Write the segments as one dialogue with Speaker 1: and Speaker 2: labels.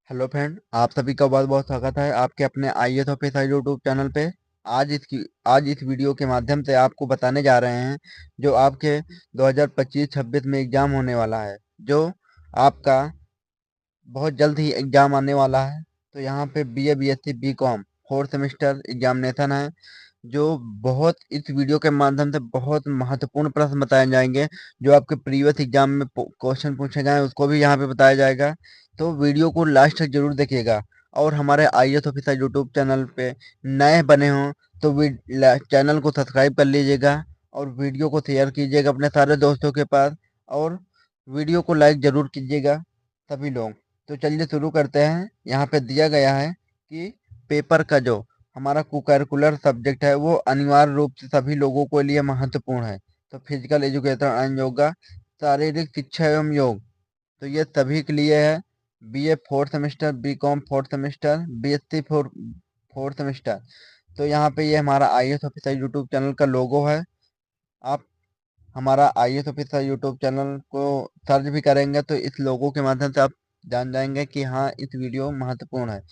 Speaker 1: Hello friend, आप सभी का बहुत बहुत स्वागत है आपके अपने आईएएस ऑफिसर यूट्यूब चैनल पे। आज इस वीडियो के माध्यम से आपको बताने जा रहे हैं जो आपके 2025-26 में एग्ज़ाम होने वाला है, जो आपका बहुत जल्द ही एग्ज़ाम आने वाला है। तो यहाँ पे BA BSc BCom fourth semester examination है, जो बहुत इस वीडियो के माध्यम से बहुत महत्वपूर्ण प्रश्न बताए जाएंगे। जो आपके प्रीवियस एग्जाम में क्वेश्चन पूछे गए हैं उसको भी यहाँ पे बताया जाएगा। तो वीडियो को लास्ट तक जरूर देखिएगा। और हमारे आईएएस ऑफिसर यूट्यूब चैनल पे नए बने हों तो चैनल को सब्सक्राइब कर लीजिएगा और वीडियो को शेयर कीजिएगा अपने सारे दोस्तों के पास। और वीडियो को लाइक जरूर कीजिएगा सभी लोग। तो चलिए शुरू करते हैं। यहाँ पे दिया गया है कि पेपर का जो हमारा कोकरिकुलर सब्जेक्ट है वो अनिवार्य रूप से सभी लोगों के लिए महत्वपूर्ण है। तो फिजिकल एजुकेशन एंड योगा, शारीरिक शिक्षा एवं योग, तो ये सभी के लिए है। BA fourth semester, BCom fourth semester, BSc fourth semester. तो यहाँ पे ये हमारा आईएएस ऑफिसर यूट्यूब चैनल का लोगो है। आप हमारा आईएएस ऑफिसर यूट्यूब चैनल को सर्च भी करेंगे तो इस लोगों के माध्यम से आप जान जाएंगे कि हाँ, इस वीडियो महत्वपूर्ण है।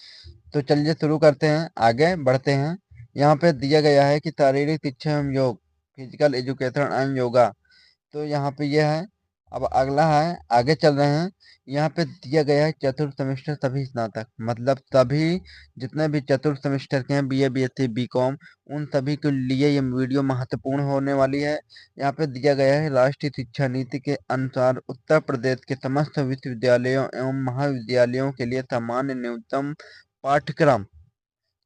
Speaker 1: तो चलिए शुरू करते हैं, आगे बढ़ते हैं। यहाँ पे दिया गया है कि शारीरिक शिक्षा एवं योग, फिजिकल एजुकेशन एंड योगा। तो यहाँ पे यह है। अब अगला है, आगे चल रहे हैं। यहाँ पे दिया गया है चतुर्थ सेमेस्टर सभी स्नातक, मतलब सभी जितने भी चतुर्थ सेमेस्टर के हैं बीए बीएससी बीकॉम, उन सभी के लिए ये वीडियो महत्वपूर्ण होने वाली है। यहाँ पे दिया गया है राष्ट्रीय शिक्षा नीति के अनुसार उत्तर प्रदेश के समस्त विश्वविद्यालयों एवं महाविद्यालयों के लिए सामान्य न्यूनतम पाठ्यक्रम।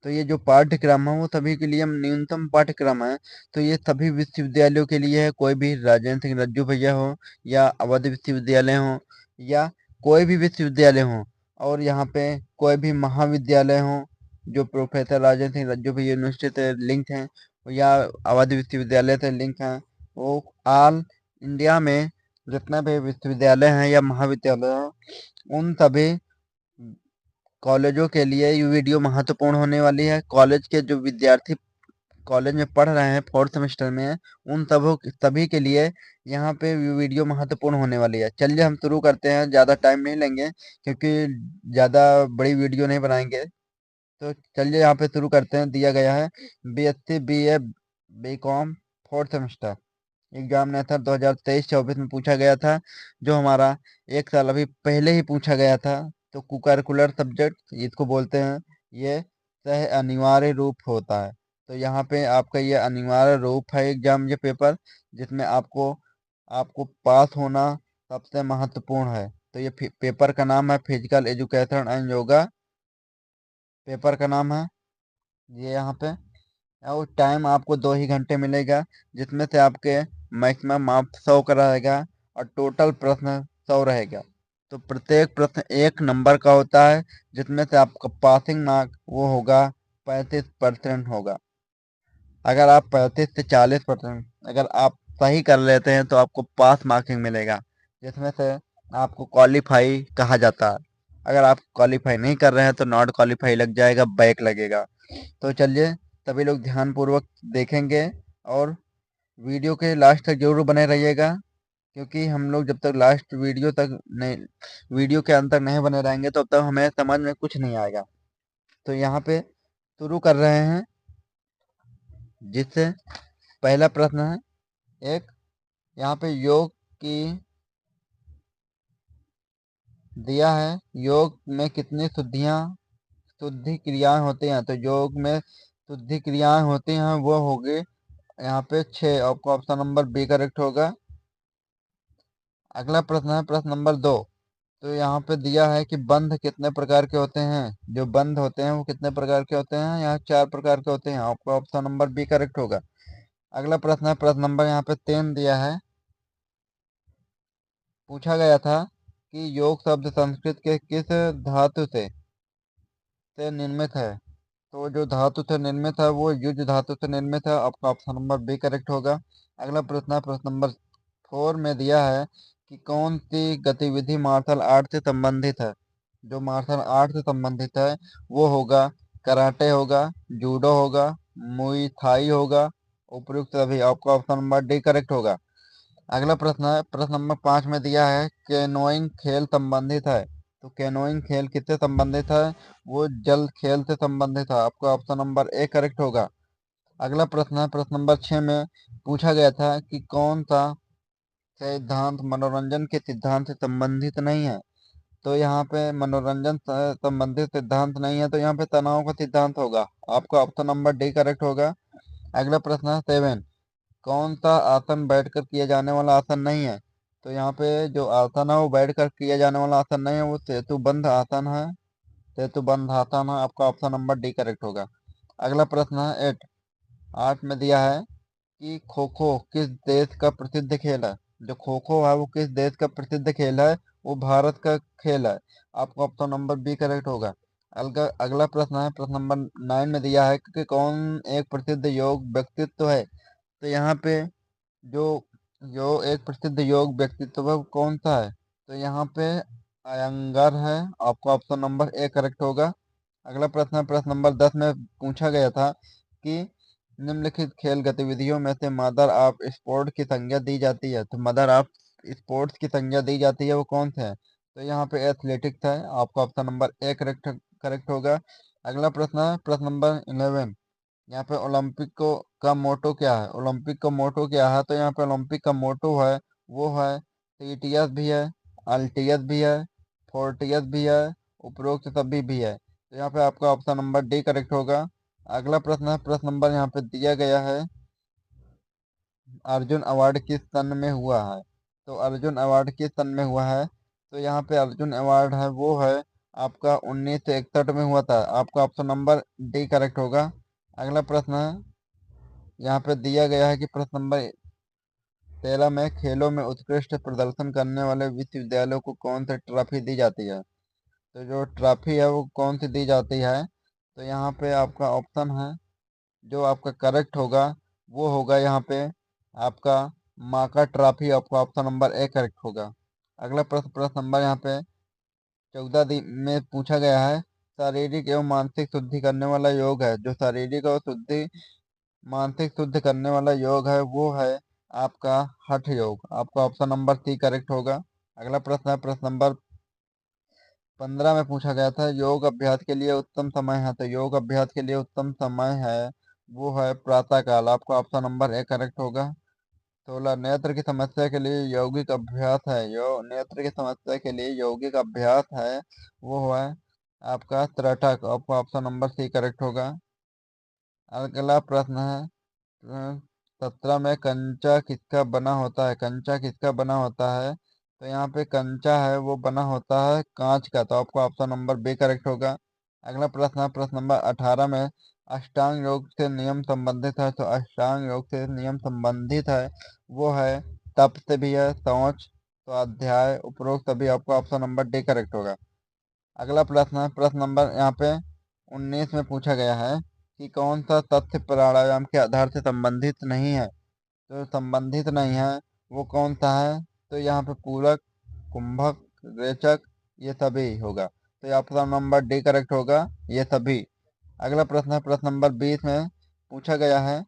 Speaker 1: तो ये जो पाठ्यक्रम है वो सभी के लिए न्यूनतम पाठ्यक्रम है। तो ये सभी विश्वविद्यालयों के लिए है, कोई भी राजेंद्र सिंह रज्जू भैया हो या अवध विश्वविद्यालय हो या कोई भी विश्वविद्यालय हो, और यहाँ पे कोई भी महाविद्यालय हो जो प्रोफेसर राजेंद्र सिंह रज्जू भैया यूनिवर्सिटी से लिंक हैं या अवध विश्वविद्यालय से लिंक हैं, वो ऑल इंडिया में जितने भी विश्वविद्यालय हैं या महाविद्यालय हैं उन सभी कॉलेजों के लिए ये वीडियो महत्वपूर्ण होने वाली है। कॉलेज के जो विद्यार्थी कॉलेज में पढ़ रहे हैं फोर्थ सेमेस्टर में हैं, उन सभी के लिए यहाँ पे वीडियो महत्वपूर्ण होने वाली है। चलिए हम शुरू करते हैं, ज़्यादा टाइम नहीं लेंगे क्योंकि ज़्यादा बड़ी वीडियो नहीं बनाएंगे। तो चलिए यहाँ पे शुरू करते हैं। दिया गया है BSc BA BCom fourth semester examination 2023-24 में पूछा गया था, जो हमारा एक साल अभी पहले ही पूछा गया था। तो कोकरिकुलर सब्जेक्ट इसको बोलते हैं, ये सह अनिवार्य रूप होता है। तो यहाँ पे आपका ये अनिवार्य रूप है एग्जाम, ये पेपर जिसमें आपको आपको पास होना सबसे महत्वपूर्ण है। तो ये पेपर का नाम है physical education and yoga, paper का नाम है ये यहाँ पे। और टाइम आपको 2 ही घंटे मिलेगा, जिसमें से आपके मैक्सिमम मार्क्स 100 का रहेगा और टोटल प्रश्न 100 रहेगा। तो प्रत्येक प्रश्न 1 नंबर का होता है, जिसमें से आपका पासिंग मार्क वो होगा 35% होगा। अगर आप 35 से 40% अगर आप सही कर लेते हैं तो आपको पास मार्किंग मिलेगा, जिसमें से आपको क्वालिफाई कहा जाता है। अगर आप क्वालिफाई नहीं कर रहे हैं तो नॉट क्वालिफाई लग जाएगा, बैक लगेगा। तो चलिए सभी लोग ध्यानपूर्वक देखेंगे और वीडियो के लास्ट तक जरूर बने रहिएगा, क्योंकि हम लोग जब तक लास्ट वीडियो के अंत तक नहीं बने रहेंगे तो अब तक हमें समझ में कुछ नहीं आएगा। तो यहाँ पे शुरू कर रहे हैं, जिससे पहला प्रश्न है एक। यहाँ पे योग की दिया है, योग में कितनी शुद्धि क्रियाएं होती हैं। तो योग में शुद्धि क्रियाएं होती हैं वो होगी यहाँ पे 6। आपको ऑप्शन नंबर बी करेक्ट होगा। अगला प्रश्न है प्रश्न नंबर 2। तो यहाँ पे दिया है कि बंध कितने प्रकार के होते हैं। जो बंध होते हैं वो कितने प्रकार के होते हैं, यहाँ 4 प्रकार के होते हैं। आपका ऑप्शन नंबर बी करेक्ट होगा। अगला प्रश्न है प्रश्न नंबर यहाँ पे 3 दिया है। पूछा गया था कि योग शब्द संस्कृत के किस धातु से निर्मित है। तो जो धातु से निर्मित है वो युज धातु से निर्मित है। आपका ऑप्शन नंबर बी करेक्ट होगा। अगला प्रश्न है प्रश्न नंबर 4 में दिया है कि कौन सी गतिविधि मार्शल आर्ट से संबंधित है। जो मार्शल आर्ट से संबंधित है वो होगा कराटे होगा, जूडो होगा, मुई थाई होगा, उपयुक्त सभी। आपका ऑप्शन नंबर डी करेक्ट होगा। अगला प्रश्न है प्रश्न नंबर 5 में दिया है कैनोइंग खेल संबंधित है। तो कैनोइंग खेल किससे संबंधित है? वो जल खेल से संबंधित है। आपका ऑप्शन नंबर ए करेक्ट होगा। अगला प्रश्न है, प्रश्न नंबर 6 में पूछा गया था कि कौन सा सिद्धांत मनोरंजन के सिद्धांत से संबंधित नहीं है? तो यहाँ पे मनोरंजन से संबंधित सिद्धांत नहीं है, तो यहाँ पे तनाव का सिद्धांत होगा। आपका ऑप्शन नंबर डी करेक्ट होगा। अगला प्रश्न है 7, कौन सा आसन बैठकर किया जाने वाला आसन नहीं है? तो यहाँ पे जो आसन है वो बैठकर किया जाने वाला आसन नहीं है, वो सेतुबंध आसन है। सेतुबंध आसन है। आपका ऑप्शन नंबर डी करेक्ट होगा। अगला प्रश्न है 8, 8 में दिया है कि खो खो किस देश का प्रसिद्ध खेल है? जो खो खो है वो किस देश का प्रसिद्ध खेल है? वो भारत का खेल है। आपका ऑप्शन नंबर बी करेक्ट होगा। अगला प्रश्न है, प्रश्न नंबर 9 में दिया है कि कौन एक प्रसिद्ध योग व्यक्तित्व है? तो यहाँ पे जो जो एक प्रसिद्ध योग व्यक्तित्व है वो कौन सा है? तो यहाँ पे अयंगार है। आपका ऑप्शन नंबर ए करेक्ट होगा। अगला प्रश्न है, प्रश्न नंबर 10 में पूछा गया था कि निम्नलिखित खेल गतिविधियों में से मदर ऑफ स्पोर्ट की संज्ञा दी जाती है। तो मदर ऑफ स्पोर्ट्स की संज्ञा दी जाती है वो कौन से है? तो यहाँ पे एथलेटिक्स है। आपका option number A correct correct होगा। अगला प्रश्न है, प्रश्न नंबर 11। यहाँ पे ओलंपिक को का मोटो क्या है? ओलंपिक का मोटो क्या है? तो यहाँ पे ओलंपिक का मोटो है वो है टीटीएस भी है, अल्टीएस भी है, फोर्टियस भी है, उपरोक्त सभी भी है। तो यहाँ पे आपका ऑप्शन नंबर डी करेक्ट होगा। अगला प्रश्न है, प्रश्न नंबर यहाँ पे दिया गया है, अर्जुन अवार्ड किस सन में हुआ है? तो अर्जुन अवार्ड किस सन में हुआ है? तो यहाँ पे अर्जुन अवार्ड है वो है आपका 1961 में हुआ था। आपका ऑप्शन नंबर डी करेक्ट होगा। अगला प्रश्न है, यहाँ पे दिया गया है कि प्रश्न नंबर 13 में खेलों में उत्कृष्ट प्रदर्शन करने वाले विश्वविद्यालयों को कौन सी ट्रॉफी दी जाती है? तो जो ट्रॉफी है वो कौन सी दी जाती है? तो यहाँ पे आपका ऑप्शन है, जो आपका करेक्ट होगा वो होगा यहाँ पे आपका माका ट्रॉफी। आपका ऑप्शन नंबर ए करेक्ट होगा। अगला प्रश्न, प्रश्न नंबर यहाँ पे 14 में पूछा गया है, शारीरिक एवं मानसिक शुद्धि करने वाला योग है। जो शारीरिक और मानसिक शुद्ध करने वाला योग है वो है आपका हठ योग। आपका ऑप्शन नंबर सी करेक्ट होगा। अगला प्रश्न है, प्रश्न नंबर 15 में पूछा गया था, योग अभ्यास के लिए उत्तम समय है। तो योग अभ्यास के लिए उत्तम समय है वो है प्रातः काल। आपका ऑप्शन नंबर ए करेक्ट होगा। 16, नेत्र की समस्या के लिए यौगिक अभ्यास है। नेत्र की समस्या के लिए यौगिक अभ्यास है वो है आपका त्रटक। आपका ऑप्शन नंबर सी करेक्ट होगा। अगला प्रश्न है, 17 में कंचा किसका बना होता है? कंचा किसका बना होता है? तो यहाँ पे कंचा है वो बना होता है कांच का। तो आपका ऑप्शन नंबर बी करेक्ट होगा। अगला प्रश्न है, प्रश्न नंबर 18 में अष्टांग योग से नियम संबंधित है। तो अष्टांग योग से नियम संबंधित है वो है तप से भी है, शौच, स्वाध्याय, उपरोक्त सभी। आपका ऑप्शन नंबर डी करेक्ट होगा। अगला प्रश्न है, प्रश्न नंबर यहाँ पे 19 में पूछा गया है कि कौन सा तथ्य प्राणायाम के आधार से संबंधित नहीं है? तो संबंधित नहीं है वो कौन सा है? तो यहाँ पे पूरक, कुंभक, रेचक, ये सभी होगा। तो ये ऑप्शन नंबर डी करेक्ट होगा, ये सभी। अगला प्रश्न है, प्रश्न नंबर 20 में पूछा गया है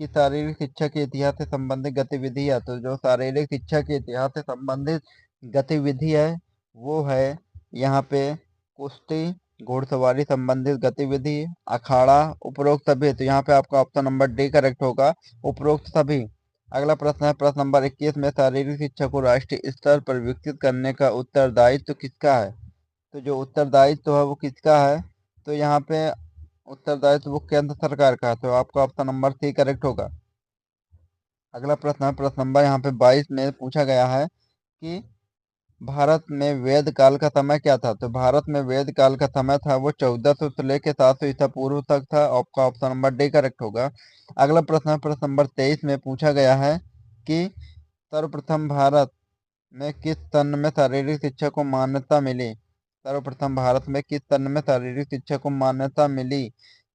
Speaker 1: कि शारीरिक शिक्षा के इतिहास से संबंधित गतिविधि है। तो जो शारीरिक शिक्षा के इतिहास से संबंधित गतिविधि है वो है यहाँ पे कुश्ती, घुड़सवारी संबंधित गतिविधि, अखाड़ा, उपरोक्त सभी। तो यहाँ पे आपका ऑप्शन नंबर डी करेक्ट होगा, उपरोक्त सभी। अगला प्रश्न है, प्रश्न नंबर 21 में शारीरिक शिक्षा को राष्ट्रीय स्तर पर विकसित करने का उत्तरदायित्व किसका है? तो जो उत्तरदायित्व है वो किसका है? तो यहाँ पे उत्तरदायित्व वो केंद्र सरकार का है। तो आपका ऑप्शन नंबर सी करेक्ट होगा। अगला प्रश्न है, प्रश्न नंबर यहाँ पे 22 में पूछा गया है कि भारत में वेद काल का समय क्या था? तो भारत में वेद काल का समय था वो 1400 से लेकर 700 ईसा पूर्व तक था। आपका ऑप्शन नंबर डी करेक्ट होगा। अगला प्रश्न है, प्रश्न नंबर 23 में पूछा गया है कि सर्वप्रथम भारत में किस सन में शारीरिक शिक्षा को मान्यता मिली? सर्वप्रथम भारत में किस सन में शारीरिक शिक्षा को मान्यता मिली?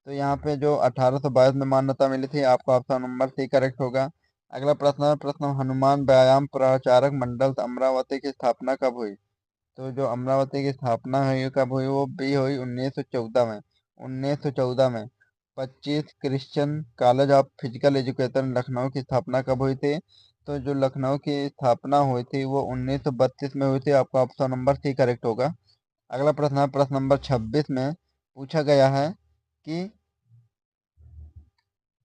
Speaker 1: तो यहाँ पे जो 1822 में मान्यता मिली थी। आपका ऑप्शन नंबर सी करेक्ट होगा। अगला प्रश्न है, प्रश्न हनुमान व्यायाम प्रचारक मंडल अमरावती की स्थापना कब हुई? तो जो अमरावती की स्थापना हुई कब हुई? वो भी हुई 1914 में। 1914 में 25 Christian college of physical education Lucknow की स्थापना कब हुई थी? तो जो लखनऊ की स्थापना हुई थी वो 1932 में हुई थी। आपका ऑप्शन नंबर सी करेक्ट होगा। अगला प्रश्न है प्रश्न नंबर 26 में पूछा गया है कि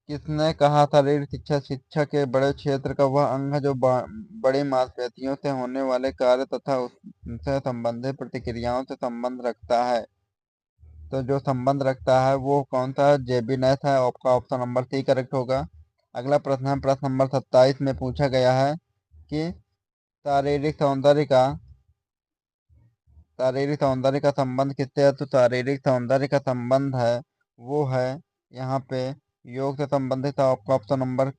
Speaker 1: किसने कहा था रीढ़ शिक्षा शिक्षा के बड़े क्षेत्र का वह अंग है जो बड़ी मांसपेशियों से होने वाले कार्य तथा उनसे संबंधित प्रतिक्रियाओं से संबंध रखता है। तो जो संबंध रखता है वो कौन सा है? जेबिनेस है। आपका ऑप्शन नंबर सी करेक्ट होगा। अगला प्रश्न है प्रश्न नंबर 27 में पूछा गया है कि शारीरिक सौंदर्य का शारीरिक सौंदर्य का संबंध किससे है? तो शारीरिक सौंदर्य का संबंध है वो है यहाँ पे योग से संबंधित है। आपका ऑप्शन नंबर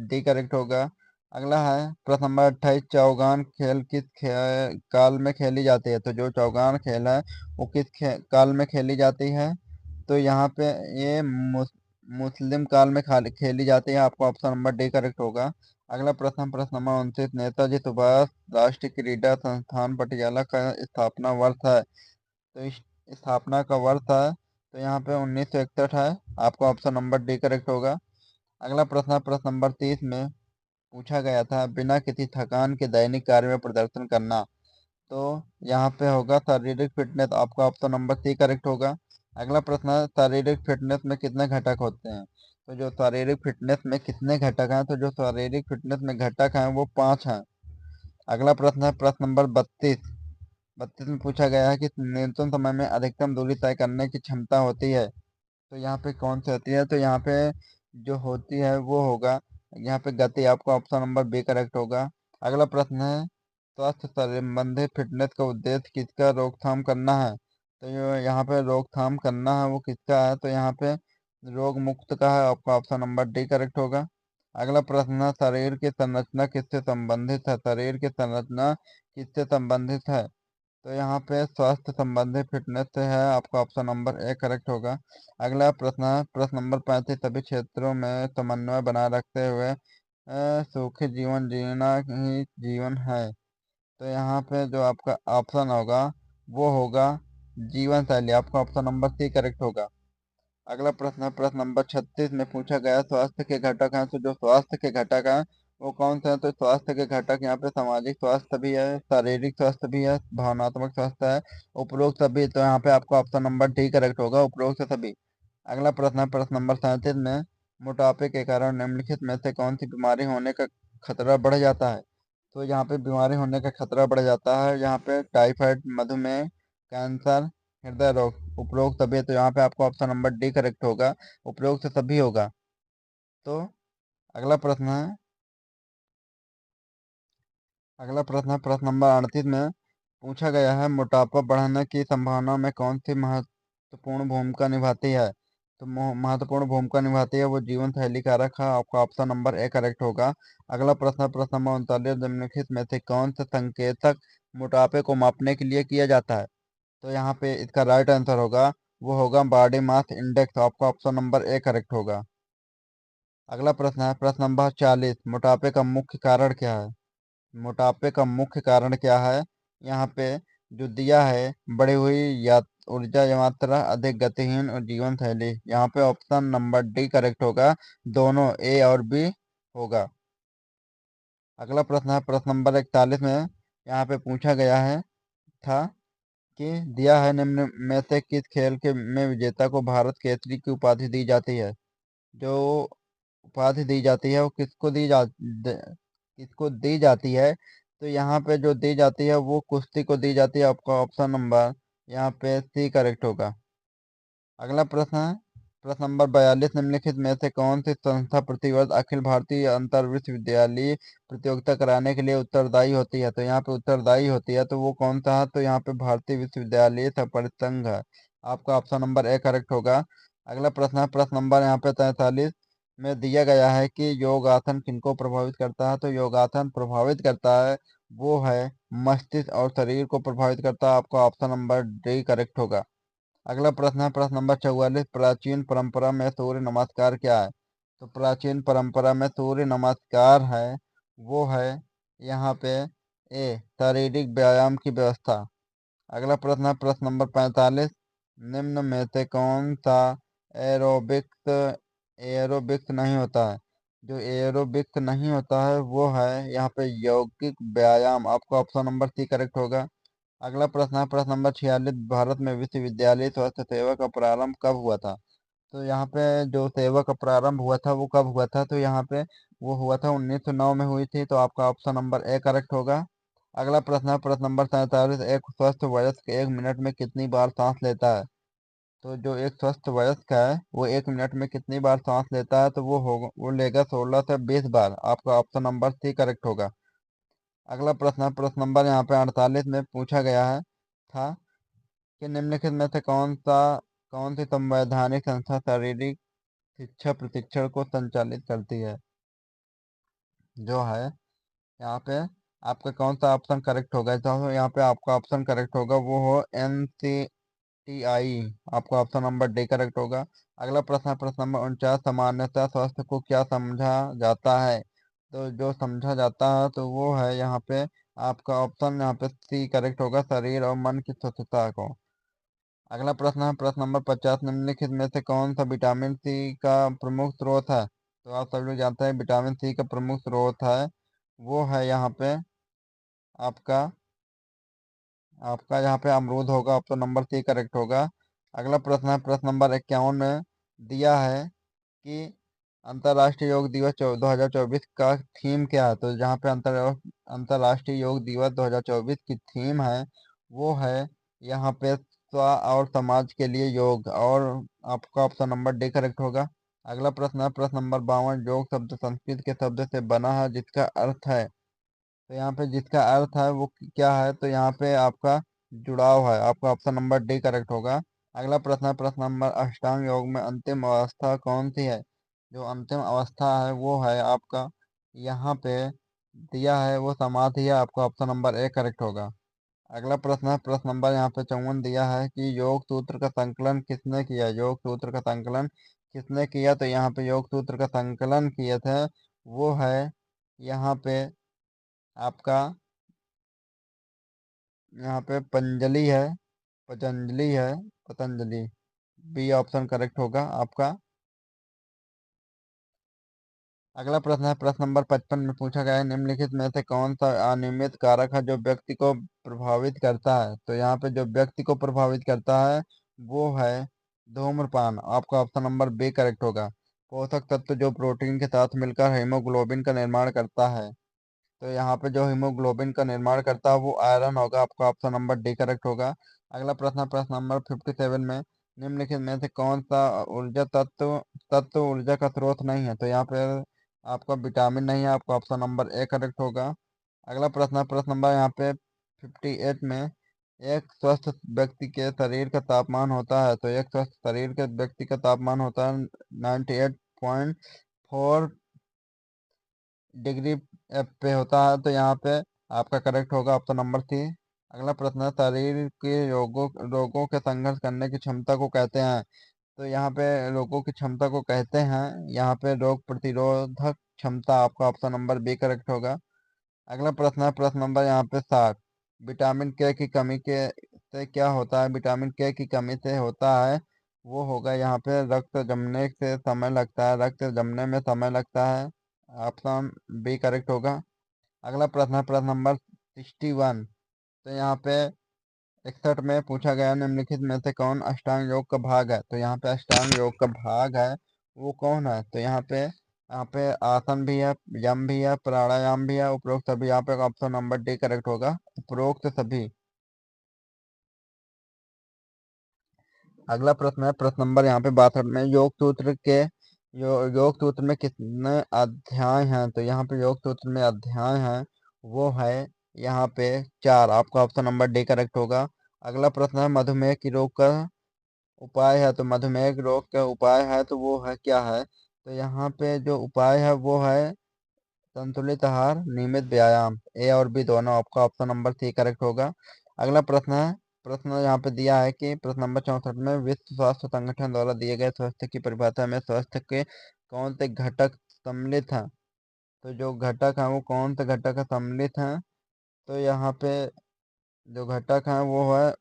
Speaker 1: डी करेक्ट होगा। अगला है प्रश्न नंबर 28, चौगान खेल किस काल में खेली जाती है? तो जो चौगान खेल है वो किस काल में खेली जाती है? तो यहाँ पे ये मुस्लिम काल में खेली जाती है। आपका ऑप्शन नंबर डी करेक्ट होगा। अगला प्रश्न प्रश्न नंबर 29, नेताजी सुभाष राष्ट्रीय क्रीडा संस्थान पटियाला का स्थापना वर्ष है? तो इस स्थापना का वर्ष है तो यहाँ पे 1961 है। आपका ऑप्शन नंबर डी करेक्ट होगा। अगला प्रश्न है प्रश्न नंबर 30 में पूछा गया था बिना किसी थकान के दैनिक कार्य में प्रदर्शन करना। तो यहाँ पे होगा शारीरिक फिटनेस। आपका ऑप्शन नंबर सी करेक्ट होगा। अगला प्रश्न है शारीरिक फिटनेस में कितने घटक होते हैं? तो जो शारीरिक फिटनेस में कितने घटक हैं? तो जो शारीरिक फिटनेस में घटक हैं वो 5 हैं। अगला प्रश्न है प्रश्न नंबर 32 में पूछा गया है कि न्यूनतम समय में अधिकतम दूरी तय करने की क्षमता होती है। तो यहाँ पे कौन सी होती है? तो यहाँ पे जो होती है वो होगा यहाँ पे गति। आपका ऑप्शन नंबर बी करेक्ट होगा। अगला प्रश्न है स्वास्थ्य संबंधी फिटनेस का उद्देश्य किसका रोकथाम करना है? तो जो यहाँ पे रोकथाम करना है वो किसका है? तो यहाँ पे रोग मुक्त का है। आपका ऑप्शन नंबर डी करेक्ट होगा। अगला प्रश्न है शरीर की संरचना किससे संबंधित है? शरीर की संरचना किससे संबंधित है? तो यहाँ पे स्वास्थ्य संबंधी फिटनेस से है। आपका ऑप्शन नंबर ए करेक्ट होगा। अगला प्रश्न है प्रश्न नंबर 35, सभी क्षेत्रों में समन्वय बनाए रखते हुए सुखी जीवन जीना ही जीवन है। तो यहाँ पे जो आपका ऑप्शन होगा वो होगा जीवन शैली। आपका ऑप्शन नंबर सी करेक्ट होगा। अगला प्रश्न है प्रश्न नंबर 36 में पूछा गया स्वास्थ्य के घटक हैं। तो जो स्वास्थ्य के घटक हैं वो कौन से हैं? तो स्वास्थ्य के घटक यहाँ पे सामाजिक स्वास्थ्य भी है, शारीरिक स्वास्थ्य भी है, भावनात्मक स्वास्थ्य है, उपरोक्त सभी। तो यहाँ पे आपका ऑप्शन नंबर डी करेक्ट होगा, उपरोक्त सभी। अगला प्रश्न है प्रश्न नंबर 37 में मोटापे के कारण निम्नलिखित में से कौन सी बीमारी होने का खतरा बढ़ जाता है? तो यहाँ पे बीमारी होने का खतरा बढ़ जाता है यहाँ पे टाइफाइड, मधुमेह, कैंसर, हृदय रोग। उपरोक्त सभी। तो यहाँ पे आपका ऑप्शन नंबर डी करेक्ट होगा, उपरोक्त सभी होगा। तो अगला प्रश्न है प्रश्न नंबर 38 में पूछा गया है मोटापा बढ़ने की संभावना में कौन सी महत्वपूर्ण भूमिका निभाती है? तो महत्वपूर्ण भूमिका निभाती है वो जीवन शैली कारक है। आपका ऑप्शन नंबर ए करेक्ट होगा। अगला प्रश्न प्रश्न नंबर 39, निम्नलिखित में से कौन सा संकेतक मोटापे को मापने के लिए किया जाता है? तो यहाँ पे इसका राइट आंसर होगा वो होगा बॉडी मास इंडेक्स। आपका ऑप्शन नंबर ए करेक्ट होगा। अगला प्रश्न है प्रश्न नंबर 40, मोटापे का मुख्य कारण क्या है? मोटापे का मुख्य कारण क्या है? यहाँ पे जो दिया है बढ़ी हुई या ऊर्जा मात्रा, अधिक गतिहीन और जीवन शैली। यहाँ पे ऑप्शन नंबर डी करेक्ट होगा, दोनों ए और बी होगा। अगला प्रश्न है प्रश्न नंबर 41 में यहाँ पे पूछा गया है था कि दिया है निम्न में से किस खेल के में विजेता को भारत केसरी की उपाधि दी जाती है? जो उपाधि दी जाती है वो किसको दी जाती है? तो यहाँ पे जो दी जाती है वो कुश्ती को दी जाती है। आपका ऑप्शन नंबर यहाँ पे सी करेक्ट होगा। अगला प्रश्न है प्रश्न नंबर 42, निम्नलिखित में से कौन सी संस्था प्रतिवर्ष अखिल भारतीय अंतर विश्वविद्यालय प्रतियोगिता कराने के लिए उत्तरदायी होती है? तो यहाँ पे उत्तरदायी होती है तो वो कौन सा है? तो यहाँ पे भारतीय विश्वविद्यालय परिसंघ है। आपका ऑप्शन नंबर ए करेक्ट होगा। अगला प्रश्न है प्रश्न नंबर यहाँ पे 43 में दिया गया है कि योगासन किनको प्रभावित करता है? तो योगासन प्रभावित करता है वो है मस्तिष्क और शरीर को प्रभावित करता है। आपका ऑप्शन नंबर डी करेक्ट होगा। अगला प्रश्न है प्रश्न नंबर 44, प्राचीन परंपरा में सूर्य नमस्कार क्या है? तो प्राचीन परंपरा में सूर्य नमस्कार है वो है यहाँ पे ए शारीरिक व्यायाम की व्यवस्था। अगला प्रश्न है प्रश्न नंबर 45, निम्न में से कौन सा एरोबिक्स एरोबिक्स नहीं होता है? जो एरोबिक्स नहीं होता है वो है यहाँ पे यौगिक व्यायाम। आपका ऑप्शन नंबर सी करेक्ट होगा। अगला प्रश्न है प्रश्न नंबर 46, भारत में विश्वविद्यालय स्वास्थ्य सेवा का प्रारंभ कब हुआ था? तो यहाँ पे जो सेवा का प्रारंभ हुआ था वो कब हुआ था? तो यहाँ पे वो हुआ था 1909 में हुई थी, तो आपका ऑप्शन नंबर ए करेक्ट होगा। अगला प्रश्न है प्रश्न नंबर 47, एक स्वस्थ वयस्क 1 मिनट में कितनी बार सांस लेता है? तो जो एक स्वस्थ वयस्क है वो 1 मिनट में कितनी बार सांस लेता है? तो वो लेगा 16 से 20 बार। आपका ऑप्शन नंबर सी करेक्ट होगा। अगला प्रश्न है प्रश्न नंबर यहाँ पे 48 में पूछा गया है था कि निम्नलिखित में से कौन सी संवैधानिक संस्था शारीरिक शिक्षा प्रशिक्षण को संचालित करती है? जो है यहाँ पे आपका कौन सा ऑप्शन करेक्ट होगा? तो यहाँ पे आपका ऑप्शन करेक्ट होगा वो हो NCTI। आपका ऑप्शन नंबर डी करेक्ट होगा। अगला प्रश्न है प्रश्न नंबर 49, सामान्यतः स्वास्थ्य को क्या समझा जाता है? तो जो समझा जाता है तो वो है यहाँ पे आपका ऑप्शन यहाँ पे सी करेक्ट होगा, शरीर और मन की स्वस्थता को। अगला प्रश्न है प्रश्न नंबर 50, निम्नलिखित में से कौन सा विटामिन सी का प्रमुख स्रोत है? तो आप सभी लोग जानते हैं विटामिन सी का प्रमुख स्रोत है वो है यहाँ पे आपका आपका यहाँ पे अमरूद होगा। ऑप्शन नंबर सी करेक्ट होगा। अगला प्रश्न है प्रश्न नंबर 51 में दिया है कि अंतर्राष्ट्रीय योग दिवस 2024 का थीम क्या है? तो जहाँ पे अंतर्राष्ट्रीय योग दिवस 2024 की थीम है वो है यहाँ पे स्व और समाज के लिए योग, और आपका ऑप्शन नंबर डी करेक्ट होगा। अगला प्रश्न है प्रश्न नंबर 52, योग शब्द संस्कृत के शब्द से बना है जिसका अर्थ है? तो यहाँ पे जिसका अर्थ है वो क्या है? तो यहाँ पे आपका जुड़ाव है। आपका ऑप्शन नंबर डी करेक्ट होगा। अगला प्रश्न है प्रश्न नंबर अष्टांग योग में अंतिम अवस्था कौन सी है? जो अंतिम अवस्था है वो है आपका यहाँ पे दिया है वो समाधि है। आपका ऑप्शन नंबर ए करेक्ट होगा। अगला प्रश्न है प्रश्न नंबर यहाँ पे 54, दिया है कि योग सूत्र का संकलन किसने किया? योग सूत्र का संकलन किसने किया? तो यहाँ पे योग सूत्र का संकलन किए थे वो है यहाँ पे आपका यहाँ पे पंजलि है, पतंजलि है, पतंजलि। बी ऑप्शन करेक्ट होगा आपका। अगला प्रश्न है प्रश्न नंबर 55 में पूछा गया है निम्नलिखित में से कौन सा अनियमित कारक है जो व्यक्ति को प्रभावित करता है? तो यहाँ पे जो व्यक्ति को प्रभावित करता है वो है धूम्रपान। आपका ऑप्शन नंबर बी करेक्ट होगा। पोषक तत्व जो प्रोटीन के साथ मिलकर हीमोग्लोबिन का निर्माण करता है, तो यहाँ पे जो हीमोग्लोबिन का निर्माण करता है वो आयरन होगा। आपका ऑप्शन नंबर डी करेक्ट होगा। अगला प्रश्न प्रश्न नंबर 57 में निम्नलिखित में से कौन सा ऊर्जा तत्व तत्व ऊर्जा का स्रोत नहीं है? तो यहाँ पे आपका विटामिन नहीं है। आपका ऑप्शन नंबर ए करेक्ट होगा। अगला प्रश्न प्रश्न नंबर यहाँ पे 58 में एक स्वस्थ व्यक्ति के शरीर का तापमान होता है, तो एक स्वस्थ शरीर के व्यक्ति का तापमान होता है 98.4 डिग्री एफ पे होता है। तो यहाँ पे आपका करेक्ट होगा ऑप्शन नंबर सी। अगला प्रश्न है शरीर के रोगों के संघर्ष करने की क्षमता को कहते हैं? तो यहाँ पे रोगों की क्षमता को कहते हैं यहाँ पे रोग प्रतिरोधक क्षमता। आपका ऑप्शन नंबर बी करेक्ट होगा। अगला प्रश्न है प्रश्न नंबर यहाँ पे 60, विटामिन के की कमी के से क्या होता है? विटामिन के की कमी से होता है वो होगा यहाँ पे रक्त जमने से समय लगता है, रक्त जमने में समय लगता है। ऑप्शन बी करेक्ट होगा। अगला प्रश्न है प्रश्न नंबर 61, तो यहाँ पे 61 में पूछा गया निम्नलिखित में से कौन अष्टांग योग का भाग है? तो यहाँ पे अष्टांग योग का भाग है वो कौन है? तो यहाँ पे आसन भी है, यम भी है, प्राणायाम भी है, उपरोक्त सभी। यहाँ पे ऑप्शन नंबर डी करेक्ट होगा, उपरोक्त सभी। अगला प्रश्न है प्रश्न नंबर यहाँ पे 62 में योग सूत्र में कितने अध्याय हैं? तो यहाँ पे योग सूत्र में अध्याय हैं वो है यहाँ पे 4। आपका ऑप्शन नंबर डी करेक्ट होगा। अगला प्रश्न है मधुमेह की रोग का उपाय है? तो मधुमेह के रोग का उपाय है तो वो है क्या है? तो यहाँ पे जो उपाय है वो है संतुलित आहार, नियमित व्यायाम। ए और बी दोनों। आपका ऑप्शन नंबर सी करेक्ट होगा। अगला प्रश्न है प्रश्न यहाँ पे दिया है कि प्रश्न नंबर 64 में विश्व स्वास्थ्य संगठन द्वारा दिए गए स्वास्थ्य की परिभाषा में स्वास्थ्य के कौन से घटक सम्मिलित हैं? तो जो घटक हैं वो कौन से घटक सम्मिलित हैं? तो यहाँ पे जो घटक हैं वो है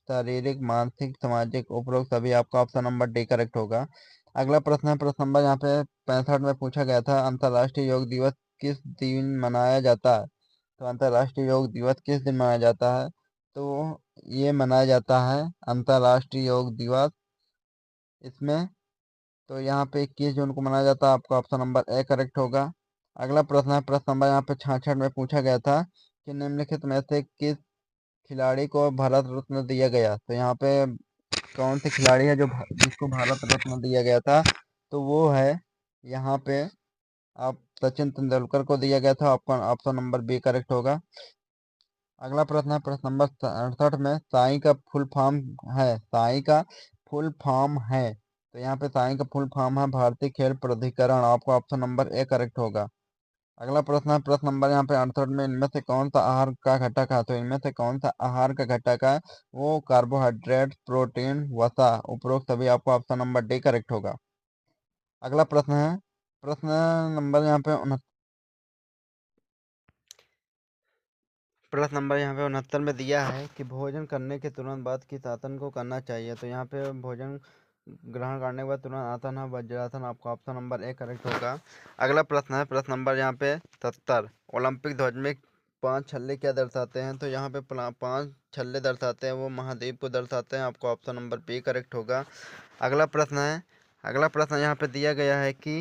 Speaker 1: शारीरिक, मानसिक, सामाजिक, उपरोक्त सभी। आपका ऑप्शन नंबर डी करेक्ट होगा। अगला प्रश्न है प्रश्न नंबर यहाँ पे 65 में पूछा गया था अंतर्राष्ट्रीय योग दिवस किस दिन मनाया जाता है? तो अंतर्राष्ट्रीय योग दिवस किस दिन मनाया जाता है? तो ये मनाया जाता है अंतर्राष्ट्रीय योग दिवस इसमें। तो यहाँ पे 21 जून को मनाया जाता है। आपका ऑप्शन नंबर ए करेक्ट होगा। अगला प्रश्न है, प्रश्न नंबर यहाँ पे 66 में पूछा गया था कि निम्नलिखित में से किस खिलाड़ी को भारत रत्न दिया गया। तो यहाँ पे कौन से खिलाड़ी है जो जिसको भारत रत्न दिया गया था, तो वो है यहाँ पे आप सचिन तेंदुलकर को दिया गया था। आपका ऑप्शन नंबर बी करेक्ट होगा। अगला प्रश्न है, प्रश्न नंबर 68 में साई का फुल फॉर्म है, साई का फुल फॉर्म है। तो यहाँ पे साई का फुल फॉर्म है भारतीय खेल प्राधिकरण। आपका ऑप्शन नंबर ए करेक्ट होगा। अगला प्रश्न है, प्रश्न नंबर यहाँ पे 68 में इनमें से कौन सा आहार का घटक है। तो इनमें से कौन सा आहार का घटक है, वो कार्बोहाइड्रेट, प्रोटीन, वसा, उपरोक्त सभी। आपका ऑप्शन नंबर डी करेक्ट होगा। अगला प्रश्न है, प्रश्न नंबर यहाँ पे प्रश्न नंबर यहाँ पे 69 में दिया है कि भोजन करने के तुरंत बाद किस आसन को करना चाहिए। तो यहाँ पे भोजन ग्रहण करने के बाद तुरंत आसन है वज्रासन। आपका ऑप्शन नंबर ए करेक्ट होगा। अगला प्रश्न है, प्रश्न नंबर यहाँ पे 70, ओलंपिक ध्वज में 5 छल्ले क्या दर्शाते हैं। तो यहाँ पे 5 छल्ले दर्शाते हैं, वो महाद्वीप को दर्शाते हैं। आपका ऑप्शन नंबर बी करेक्ट होगा। अगला प्रश्न है, अगला प्रश्न यहाँ पे दिया गया है कि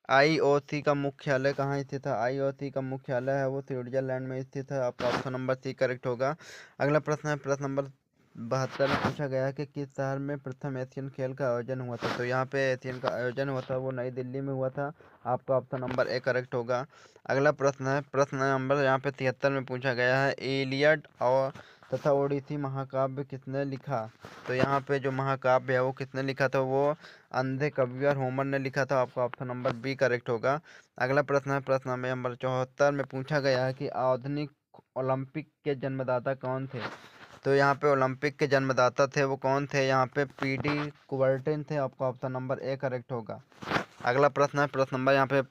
Speaker 1: आईओसी का मुख्यालय कहाँ स्थित है। आईओसी का मुख्यालय है वो स्विट्जरलैंड में स्थित है। आपका ऑप्शन नंबर सी करेक्ट होगा। अगला प्रश्न है, प्रश्न नंबर 72 में पूछा गया है कि किस शहर में प्रथम एशियन खेल का आयोजन हुआ था। तो यहाँ पे एशियन का आयोजन हुआ था वो नई दिल्ली में हुआ था। आपका ऑप्शन नंबर ए करेक्ट होगा। अगला प्रश्न है, प्रश्न नंबर यहाँ पे 73 में पूछा गया है, इलियड और तथा ओडिसी महाकाव्य किसने लिखा। तो यहाँ पे जो महाकाव्य है वो किसने लिखा था, वो अंधे कवि और होमर ने लिखा था। आपका ऑप्शन नंबर बी करेक्ट होगा। अगला प्रश्न है, प्रश्न नंबर 74 में पूछा गया है कि आधुनिक ओलंपिक के जन्मदाता कौन थे। तो यहाँ पे ओलंपिक के जन्मदाता थे वो कौन थे, यहाँ पे पीडी कुबर्टन थे। आपका ऑप्शन नंबर ए करेक्ट होगा। अगला प्रश्न है, प्रश्न नंबर यहाँ पे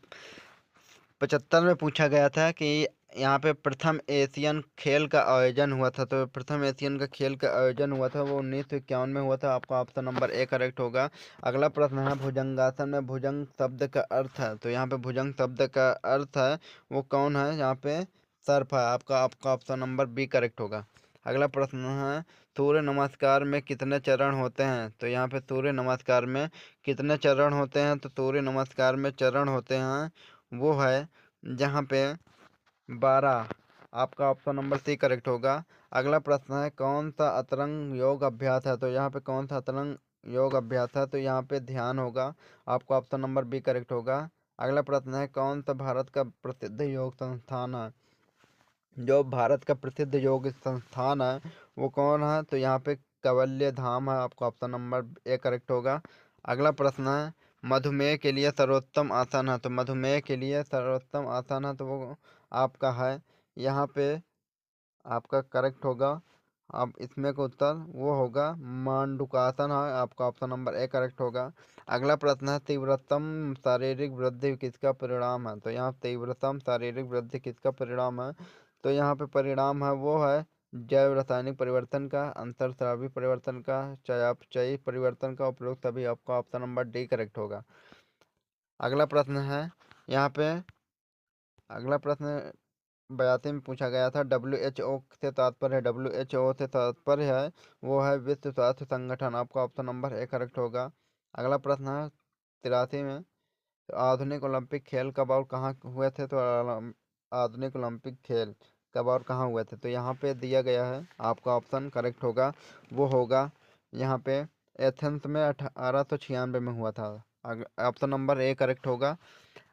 Speaker 1: 75 में पूछा गया था कि यहाँ पे प्रथम एशियन खेल का आयोजन हुआ था। तो प्रथम एशियन का खेल का आयोजन हुआ था वो 1951 में हुआ था। आपका ऑप्शन नंबर ए करेक्ट होगा। अगला प्रश्न है, भुजंगासन में भुजंग शब्द का अर्थ है। तो यहाँ पे भुजंग शब्द का अर्थ है वो कौन है, यहाँ पे सर्प है। आपका आपका ऑप्शन नंबर बी करेक्ट होगा। अगला प्रश्न है, सूर्य नमस्कार में कितने चरण होते हैं। तो यहाँ पे सूर्य नमस्कार में कितने चरण होते हैं। तो सूर्य नमस्कार में चरण होते हैं वो है जहाँ पे 12। आपका ऑप्शन नंबर सी करेक्ट होगा। अगला प्रश्न है, कौन सा अतरंग योग अभ्यास है। तो यहाँ पे कौन सा अतरंग योग अभ्यास है। तो यहाँ पे ध्यान होगा। आपका ऑप्शन नंबर बी करेक्ट होगा। अगला प्रश्न है, कौन सा भारत का प्रसिद्ध योग संस्थान है। जो भारत का प्रसिद्ध योग संस्थान है वो कौन है। तो यहाँ पे कैवल्य धाम है। आपका ऑप्शन नंबर ए करेक्ट होगा। अगला प्रश्न है, मधुमेह के लिए सर्वोत्तम आसन है। तो मधुमेह के लिए सर्वोत्तम आसन है तो वो आपका है यहाँ पे आपका करेक्ट होगा। अब इसमें का उत्तर वो होगा मांडुकासन है। आपका ऑप्शन नंबर ए करेक्ट होगा। अगला प्रश्न है, तीव्रतम शारीरिक वृद्धि किसका परिणाम है। तो यहाँ तीव्रतम शारीरिक वृद्धि किसका परिणाम है। तो यहाँ पे परिणाम है वो है जैव रासायनिक परिवर्तन का, अंतर्स्रावी परिवर्तन का, चयापचयी परिवर्तन का, उपरोक्त सभी। आपका ऑप्शन नंबर डी करेक्ट होगा। अगला प्रश्न है यहाँ पे, अगला प्रश्न 82 में पूछा गया था, WHO से तात्पर्य है, WHO से तात्पर्य है वो है विश्व स्वास्थ्य संगठन। आपका ऑप्शन नंबर ए करेक्ट होगा। अगला प्रश्न है 83 में, तो आधुनिक ओलंपिक खेल कब और कहाँ हुए थे। तो आधुनिक ओलंपिक खेल कब और कहाँ हुए थे। तो यहाँ पे दिया गया है आपका ऑप्शन करेक्ट होगा वो होगा यहाँ पे एथेंस में 1896 में हुआ था। ऑप्शन नंबर ए करेक्ट होगा।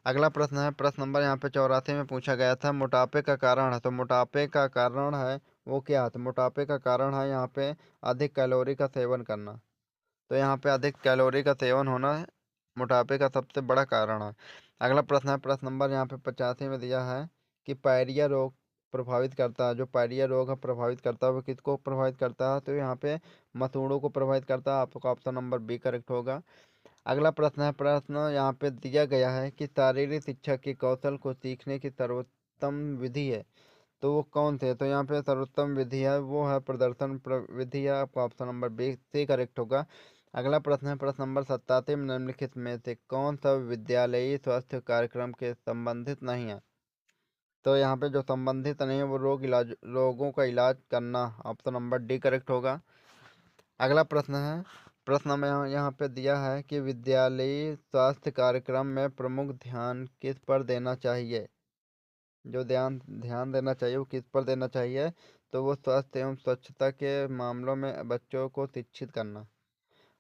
Speaker 1: अगला प्रश्न है, प्रश्न नंबर यहाँ पे 84 में पूछा गया था, मोटापे का कारण है। तो मोटापे का कारण है वो क्या है। तो मोटापे का कारण है यहाँ पे अधिक कैलोरी का सेवन करना। तो यहाँ पे अधिक कैलोरी का सेवन होना मोटापे का सबसे बड़ा कारण है। अगला प्रश्न है, प्रश्न नंबर यहाँ पे 85 में दिया है कि पायरिया रोग प्रभावित करता है। जो पायरिया रोग है प्रभावित करता है वो किसको प्रभावित करता है। तो यहाँ पे मसूड़ों को प्रभावित करता है। आपका ऑप्शन नंबर बी करेक्ट होगा। अगला प्रश्न है, प्रश्न यहाँ पे दिया गया है कि शारीरिक शिक्षा के कौशल को सीखने की सर्वोत्तम विधि है। तो वो कौन थे। तो यहाँ पे सर्वोत्तम विधि है वो है प्रदर्शन विधि है। आपका option number B C correct होगा। अगला प्रश्न है, प्रश्न नंबर 87 में निम्नलिखित में से कौन सा विद्यालयी स्वास्थ्य कार्यक्रम के संबंधित नहीं है। तो यहाँ पे जो संबंधित नहीं है वो रोगों का इलाज करना, ऑप्शन नंबर डी करेक्ट होगा। अगला प्रश्न है, प्रश्न में यहाँ पे दिया है कि विद्यालयी स्वास्थ्य कार्यक्रम में प्रमुख ध्यान किस पर देना चाहिए। जो ध्यान ध्यान देना चाहिए वो किस पर देना चाहिए, तो वो स्वास्थ्य एवं स्वच्छता के मामलों में बच्चों को शिक्षित करना,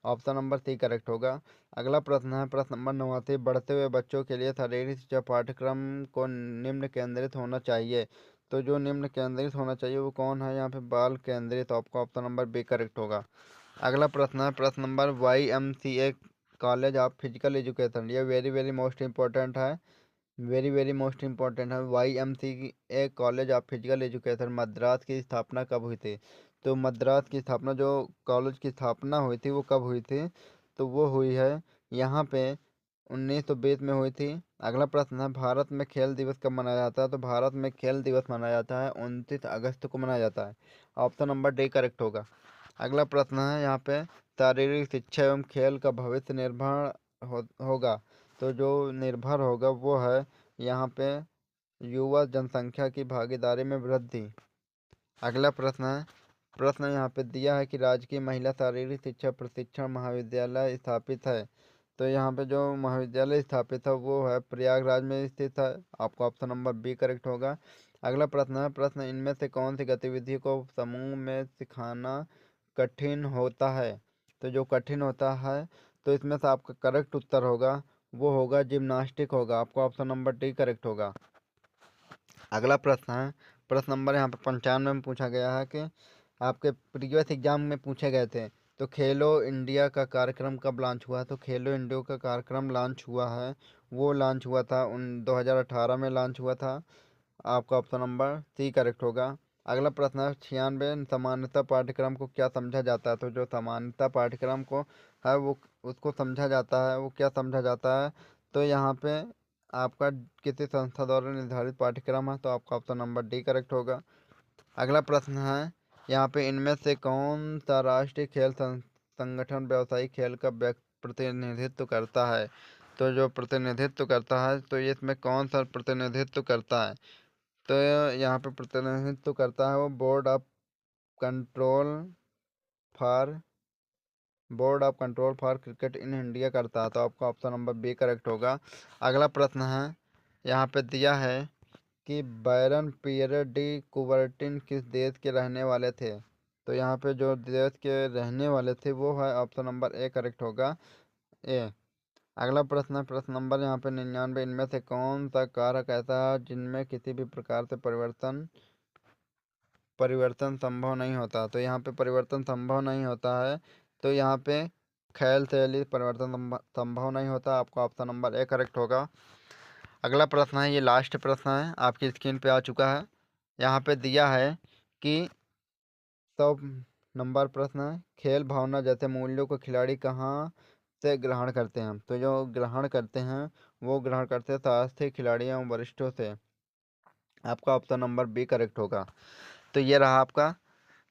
Speaker 1: ऑप्शन नंबर सी करेक्ट होगा। अगला प्रश्न है, प्रश्न नंबर 89, बढ़ते हुए बच्चों के लिए शारीरिक शिक्षा पाठ्यक्रम को निम्न केंद्रित होना चाहिए। तो जो निम्न केंद्रित होना चाहिए वो कौन है, यहाँ पे बाल केंद्रित, आपका ऑप्शन नंबर बी करेक्ट होगा। अगला प्रश्न है, प्रश्न number YMCA college of physical education, ये वेरी वेरी मोस्ट इंपॉर्टेंट है, वेरी वेरी मोस्ट इंपॉर्टेंट है। YMCA college of physical education Madras की स्थापना कब हुई थी। तो मद्रास की स्थापना, जो कॉलेज की स्थापना हुई थी वो कब हुई थी, तो वो हुई है यहाँ पे 1920 में हुई थी। अगला प्रश्न है, भारत में खेल दिवस कब मनाया जाता है। तो भारत में खेल दिवस मनाया जाता है 29 अगस्त को मनाया जाता है, ऑप्शन नंबर डी करेक्ट होगा। अगला प्रश्न है यहाँ पे, शारीरिक शिक्षा एवं खेल का भविष्य निर्भर होगा। तो जो निर्भर होगा वो है यहाँ पे युवा जनसंख्या की भागीदारी में वृद्धि। अगला प्रश्न है, प्रश्न यहाँ पे दिया है कि राजकीय महिला शारीरिक शिक्षा प्रशिक्षण महाविद्यालय स्थापित है। तो यहाँ पे जो महाविद्यालय स्थापित है वो है प्रयागराज में स्थित है, आपका ऑप्शन नंबर बी करेक्ट होगा। अगला प्रश्न है, प्रश्न इनमें से कौन सी गतिविधि को समूह में सिखाना कठिन होता है। तो जो कठिन होता है, तो इसमें से आपका करेक्ट उत्तर होगा वो होगा जिम्नास्टिक होगा, आपका ऑप्शन नंबर डी करेक्ट होगा। अगला प्रश्न है, प्रश्न नंबर यहाँ पे 95 में पूछा गया है कि आपके प्रीवियस एग्जाम में पूछे गए थे, तो खेलो इंडिया का कार्यक्रम कब लॉन्च हुआ। तो खेलो इंडिया का कार्यक्रम लॉन्च हुआ है, वो लॉन्च हुआ था 2018 में लॉन्च हुआ था, आपका ऑप्शन नंबर सी करेक्ट होगा। अगला प्रश्न है, 96 समानता पाठ्यक्रम को क्या समझा जाता है। तो जो समानता पाठ्यक्रम को है वो उसको समझा जाता है, वो क्या समझा जाता है, तो यहाँ पे आपका किसी संस्था द्वारा निर्धारित पाठ्यक्रम है, तो आपका ऑप्शन नंबर डी करेक्ट होगा। अगला प्रश्न है, यहाँ पे इनमें से कौन सा राष्ट्रीय खेल संगठन व्यावसायिक खेल का प्रतिनिधित्व करता है। तो जो प्रतिनिधित्व करता है, तो ये इसमें कौन सा प्रतिनिधित्व करता है, तो यहाँ पे प्रतिनिधित्व करता है वो control for board of control for cricket in India करता है, तो आपका ऑप्शन नंबर बी करेक्ट होगा। अगला प्रश्न है, यहाँ पे दिया है कि बैरन पियरे डी कुबर्टिन किस देश के रहने वाले थे। तो यहाँ पे जो देश के रहने वाले थे वो है ऑप्शन नंबर ए करेक्ट होगा, ए। अगला प्रश्न है, प्रश्न नंबर यहाँ पे 99, इनमें से कौन सा कारक ऐसा है जिनमें किसी भी प्रकार से परिवर्तन परिवर्तन संभव नहीं होता। तो यहाँ पे परिवर्तन संभव नहीं होता है, तो यहाँ पे ख्याल शैली परिवर्तन संभव नहीं होता, आपका ऑप्शन नंबर ए करेक्ट होगा। अगला प्रश्न है, ये लास्ट प्रश्न है, आपकी स्क्रीन पे आ चुका है। यहाँ पे दिया है कि 100 नंबर प्रश्न है, खेल भावना जैसे मूल्यों को खिलाड़ी कहाँ से ग्रहण करते हैं। तो जो ग्रहण करते हैं वो ग्रहण करते हैं शास्त्रीय खिलाड़ियों एवं वरिष्ठों से, आपका ऑप्शन नंबर बी करेक्ट होगा। तो ये रहा आपका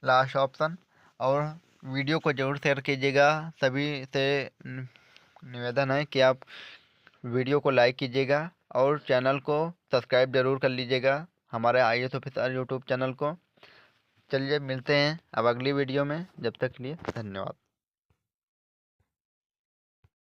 Speaker 1: लास्ट ऑप्शन। और वीडियो को ज़रूर शेयर कीजिएगा, सभी से निवेदन है कि आप वीडियो को लाइक कीजिएगा और चैनल को सब्सक्राइब जरूर कर लीजिएगा, हमारे IAS ऑफिसर यूट्यूब चैनल को। चलिए मिलते हैं अब अगली वीडियो में, जब तक के लिए धन्यवाद।